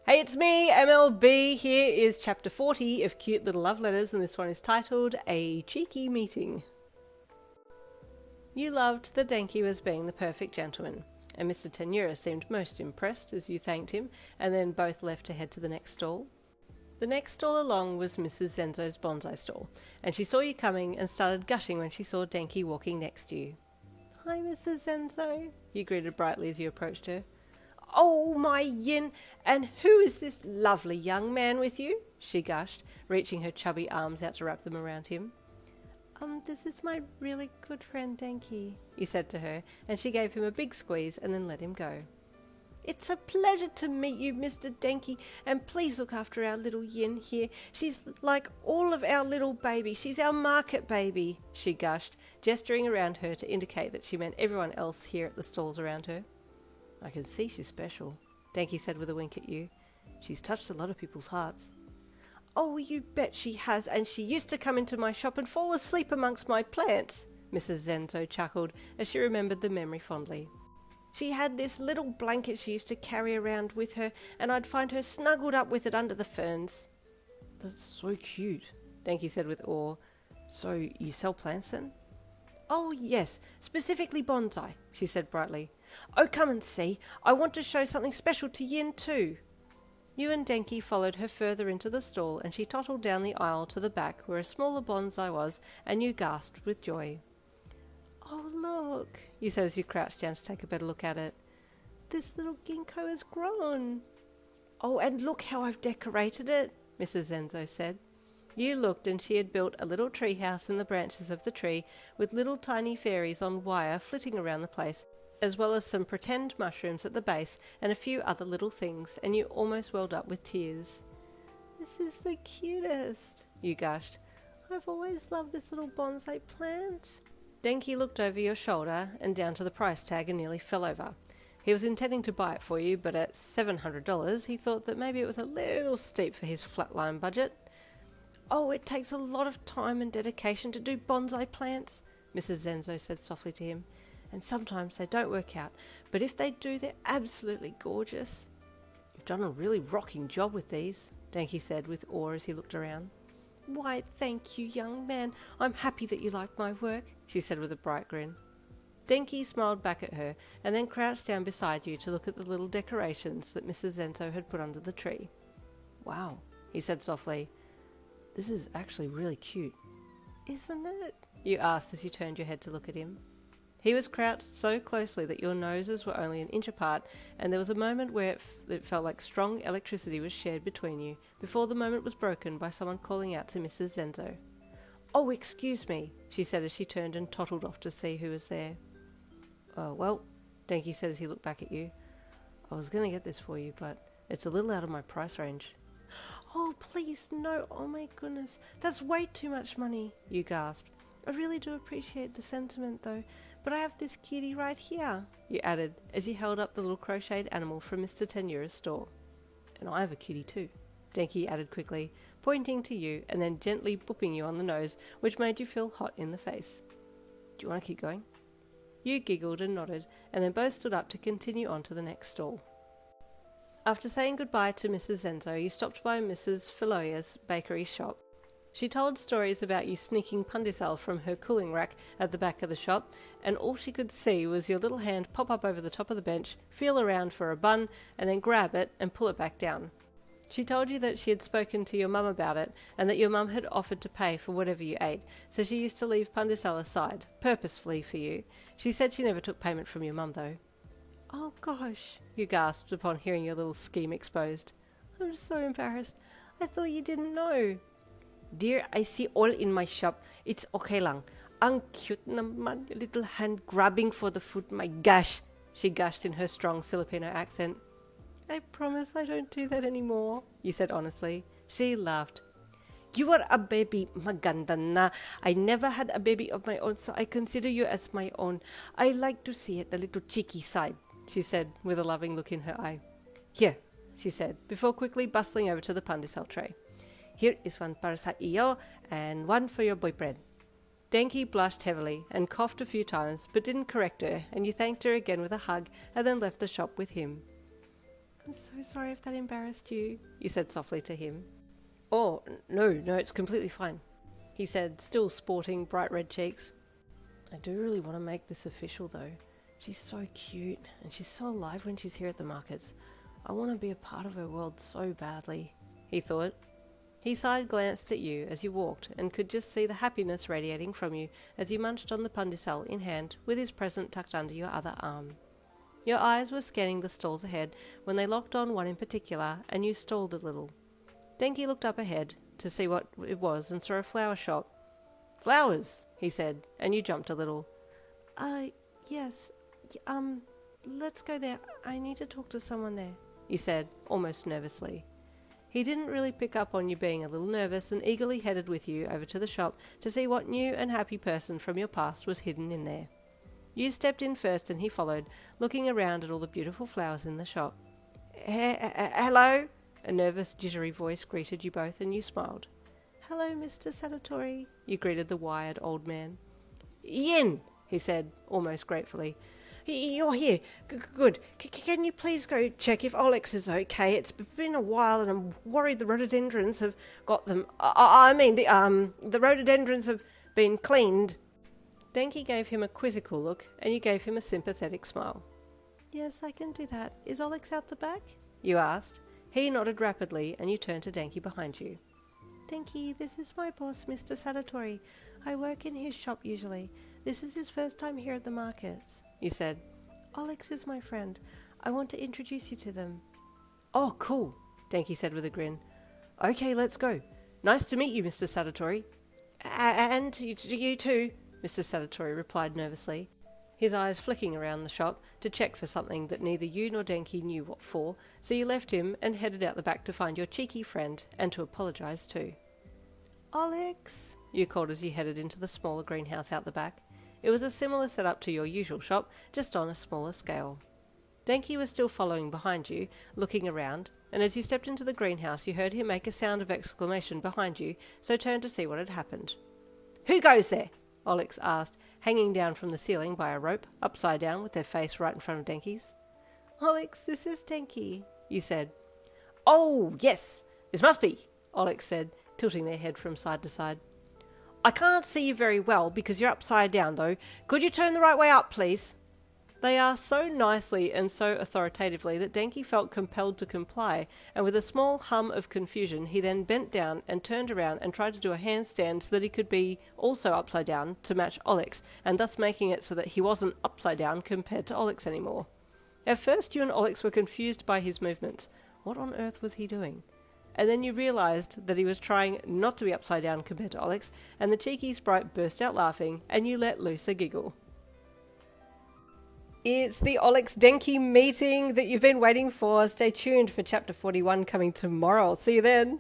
Hey, it's me, MLB. Here is chapter 40 of Cute Little Love Letters, and this one is titled A Cheeky Meeting. You loved that Denki was being the perfect gentleman, and Mr. Tenura seemed most impressed as you thanked him, and then both left to head to the next stall. The next stall along was Mrs. Zenzo's bonsai stall, and she saw you coming and started gushing when she saw Denki walking next to you. "Hi, Mrs. Zenzo," you greeted brightly as you approached her. "Oh, my yin, and who is this lovely young man with you?" she gushed, reaching her chubby arms out to wrap them around him. This is my really good friend Denki," he said to her, and she gave him a big squeeze and then let him go. "It's a pleasure to meet you, Mr. Denki, and please look after our little yin here. She's like all of our little baby. She's our market baby," she gushed, gesturing around her to indicate that she meant everyone else here at the stalls around her. "I can see she's special," Denki said with a wink at you. "She's touched a lot of people's hearts." "Oh, you bet she has, and she used to come into my shop and fall asleep amongst my plants," Mrs. Zenzo chuckled as she remembered the memory fondly. "She had this little blanket she used to carry around with her, and I'd find her snuggled up with it under the ferns." "That's so cute," Denki said with awe. "So you sell plants then?" "Oh yes, specifically bonsai," she said brightly. "Oh, come and see. I want to show something special to Yin too." You and Denki followed her further into the stall, and she tottled down the aisle to the back where a smaller bonsai was, and you gasped with joy. "Oh look," you said as you crouched down to take a better look at it. "This little ginkgo has grown." "Oh, and look how I've decorated it," Mrs. Zenzo said. You looked, and she had built a little tree house in the branches of the tree with little tiny fairies on wire flitting around the place, as well as some pretend mushrooms at the base and a few other little things, and you almost welled up with tears. "This is the cutest," you gushed. "I've always loved this little bonsai plant." Denki looked over your shoulder and down to the price tag and nearly fell over. He was intending to buy it for you, but at $700 he thought that maybe it was a little steep for his flatline budget. "Oh, it takes a lot of time and dedication to do bonsai plants," Mrs. Zenzo said softly to him. "And sometimes they don't work out, but if they do, they're absolutely gorgeous." "You've done a really rocking job with these," Denki said with awe as he looked around. "Why, thank you, young man. I'm happy that you like my work," she said with a bright grin. Denki smiled back at her and then crouched down beside you to look at the little decorations that Mrs. Zenzo had put under the tree. "Wow," he said softly. "This is actually really cute." "Isn't it?" you asked as you turned your head to look at him. He was crouched so closely that your noses were only an inch apart, and there was a moment where it felt like strong electricity was shared between you, before the moment was broken by someone calling out to Mrs. Zenzo. "Oh, excuse me," she said as she turned and tottled off to see who was there. "Oh, well," Denki said as he looked back at you. "I was going to get this for you, but it's a little out of my price range." "Oh, please, no. Oh my goodness. That's way too much money," you gasped. "I really do appreciate the sentiment though, but I have this cutie right here," you added as he held up the little crocheted animal from Mr. Tenura's store. "And I have a cutie too," Denki added quickly, pointing to you and then gently booping you on the nose, which made you feel hot in the face. "Do you want to keep going?" You giggled and nodded, and then both stood up to continue on to the next stall. After saying goodbye to Mrs. Zenzo, you stopped by Mrs. Filoya's bakery shop. She told stories about you sneaking pandesal from her cooling rack at the back of the shop, and all she could see was your little hand pop up over the top of the bench, feel around for a bun, and then grab it and pull it back down. She told you that she had spoken to your mum about it, and that your mum had offered to pay for whatever you ate, so she used to leave pandesal aside, purposefully for you. She said she never took payment from your mum though. "Oh gosh," you gasped upon hearing your little scheme exposed. "I'm so embarrassed. I thought you didn't know." "Dear, I see all in my shop. It's okay lang. Ang cute naman, little hand grabbing for the food, my gosh," she gushed in her strong Filipino accent. "I promise I don't do that anymore," you said honestly. She laughed. "You are a baby, maganda na. I never had a baby of my own, so I consider you as my own. I like to see it, the little cheeky side," she said with a loving look in her eye. "Here," she said, before quickly bustling over to the pandesal tray. "Here is one para sa iyo, and one for your boyfriend." Denki blushed heavily and coughed a few times, but didn't correct her, and you thanked her again with a hug, and then left the shop with him. I'm so sorry if that embarrassed you, you said softly to him. Oh, no, it's completely fine, he said, still sporting bright red cheeks. I do really want to make this official though. She's so cute, and she's so alive when she's here at the markets. I want to be a part of her world so badly, he thought. He side-glanced at you as you walked, and could just see the happiness radiating from you as you munched on the pandesal in hand, with his present tucked under your other arm. Your eyes were scanning the stalls ahead when they locked on one in particular, and you stalled a little. Denki looked up ahead to see what it was and saw a flower shop. Flowers, he said, and you jumped a little. Yes, let's go there. I need to talk to someone there, you said, almost nervously. He didn't really pick up on you being a little nervous and eagerly headed with you over to the shop to see what new and happy person from your past was hidden in there. You stepped in first and he followed, looking around at all the beautiful flowers in the shop. Hello? A nervous, jittery voice greeted you both and you smiled. Hello, Mr. Sanatory, you greeted the wired old man. Yin, he said, almost gratefully. You're here. Good. Can you please go check if Olyx is okay? It's been a while and I'm worried the rhododendrons have got them. The rhododendrons have been cleaned. Denki gave him a quizzical look and you gave him a sympathetic smile. Yes, I can do that. Is Olyx out the back? You asked. He nodded rapidly and you turned to Denki behind you. Denki, this is my boss, Mr. Sanatory. I work in his shop usually. This is his first time here at the markets, you said. Olyx is my friend. I want to introduce you to them. Oh, cool, Denki said with a grin. Okay, let's go. Nice to meet you, Mr. Sanatory. And you too, Mr. Sanatory replied nervously, his eyes flicking around the shop to check for something that neither you nor Denki knew what for, so you left him and headed out the back to find your cheeky friend and to apologise too. Olyx, you called as you headed into the smaller greenhouse out the back. It was a similar setup to your usual shop, just on a smaller scale. Denki was still following behind you, looking around, and as you stepped into the greenhouse you heard him make a sound of exclamation behind you, so turned to see what had happened. Who goes there? Olyx asked, hanging down from the ceiling by a rope, upside down with their face right in front of Denki's. Olyx, this is Denki, you said. Oh, yes, this must be, Olyx said, tilting their head from side to side. I can't see you very well because you're upside down though. Could you turn the right way up, please? They asked so nicely and so authoritatively that Denki felt compelled to comply, and with a small hum of confusion he then bent down and turned around and tried to do a handstand so that he could be also upside down to match Olyx, and thus making it so that he wasn't upside down compared to Olyx anymore. At first you and Olyx were confused by his movements. What on earth was he doing? And then you realised that he was trying not to be upside down compared to Olyx, and the cheeky sprite burst out laughing, and you let loose a giggle. It's the Olyx Denki meeting that you've been waiting for. Stay tuned for chapter 41 coming tomorrow. I'll see you then.